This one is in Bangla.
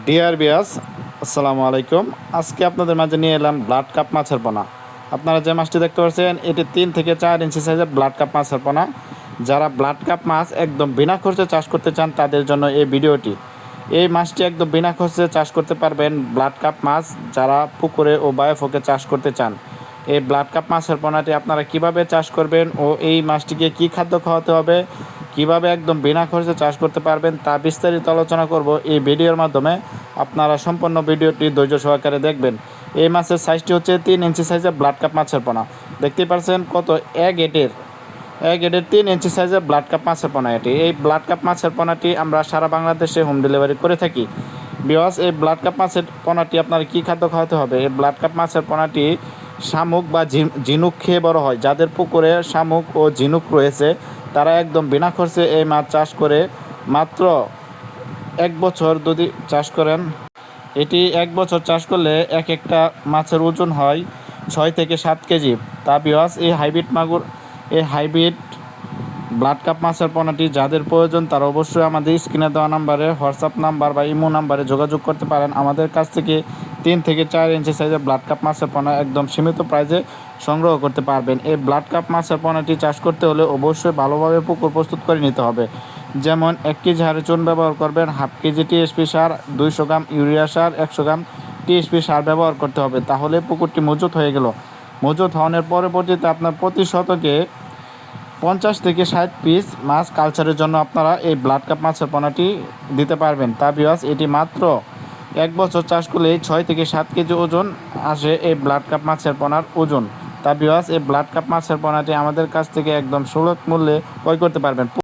ডিয়ার বিয়াস, আসসালামু আলাইকুম। আজকে আপনাদের মাঝে নিয়ে এলাম ব্লাড কাপ মাছের পোনা। আপনারা যে মাছটি দেখতে পাচ্ছেন এটি 3 থেকে 4 ইঞ্চি সাইজের ব্লাড কাপ মাছের পোনা। যারা ব্লাড কাপ মাছ একদম বিনা খরচে চাষ করতে চান তাদের জন্য এই ভিডিওটি। এই মাছটি একদম বিনা খরচে চাষ করতে পারবেন ব্লাড কাপ মাছ যারা পুকুরে ও বায়োফোকে চাষ করতে চান। এই ব্লাড কাপ মাছের পোনাটি আপনারা কিভাবে চাষ করবেন ও এই মাছটিকে কী খাদ্য খাওয়াতে হবে, কিভাবে একদম বিনা খরচে চাষ করতে পারবেন তা বিস্তারিত আলোচনা করব এই ভিডিওর মাধ্যমে। আপনারা সম্পূর্ণ ভিডিওটি ধৈর্য সহকারে দেখবেন। এই মাছের সাইজটি হচ্ছে 3 ইঞ্চি সাইজের ব্লাড কাপ মাছের পোনা। দেখতেই পাচ্ছেন কত এক এটের 3 ইঞ্চি সাইজের ব্লাড কাপ মাছের পোনা এটি। এই ব্লাড কাপ মাছের পোনাটি আমরা সারা বাংলাদেশে হোম ডেলিভারি করে থাকি। বিকজ এই ব্লাড কাপ মাছের পোনাটি আপনার কী খাদ্য খাওয়াতে হবে, এই ব্লাড কাপ মাছের পোনাটি শামুক বা ঝিনুক খেয়ে বড় হয়। যাদের পুকুরে শামুক ও ঝিনুক রয়েছে তারা একদম বিনা খরচে এই মাছ চাষ করে মাত্র 1 বছর যদি চাষ করেন, এটি 1 বছর চাষ করলে এক একটা মাছের ওজন হয় 6 থেকে 7 কেজি। তা বিকজ এই হাইব্রিড ব্লাড কাপ মাছের পোনাটি যাদের প্রয়োজন তারা অবশ্যই আমাদের স্ক্রিনে দেওয়া নাম্বারে, হোয়াটসঅ্যাপ নাম্বার বা ইমো নাম্বারে যোগাযোগ করতে পারেন। আমাদের কাছ থেকে 3 থেকে 4 ইঞ্চি সাইজের ব্লাড কাপ মাছের পোনা একদম সীমিত প্রাইজে সংগ্রহ করতে পারবেন। এই ব্লাড কাপ মাছের পোনাটি চাষ করতে হলে অবশ্যই ভালোভাবে পুকুর প্রস্তুত করে নিতে হবে। যেমন 1 কেজি হাড়ে চুন ব্যবহার করবেন, হাফ কেজি টিএসপি সার, 200 গ্রাম ইউরিয়া সার, 100 গ্রাম টিএসপি সার ব্যবহার করতে হবে। তাহলে পুকুরটি মজুত হয়ে গেল। মজুত হওয়ার পরবর্তীতে আপনার প্রতি শতকে 50 থেকে 60 পিস মাছ কালচারের জন্য আপনারা এই ব্লাড কাপ মাছের পোনাটি দিতে পারবেন। তা বিকজ এটি মাত্র 1 বছর চাষ করলে 6 থেকে 7 কেজি ওজন আসে এই ব্লাড কাপ মাছের পোনার ওজন। তা বিকজ এই ব্লাড কাপ মাছের পোনাটি আমাদের কাছ থেকে একদম সুলভ মূল্যে ক্রয় করতে পারবেন।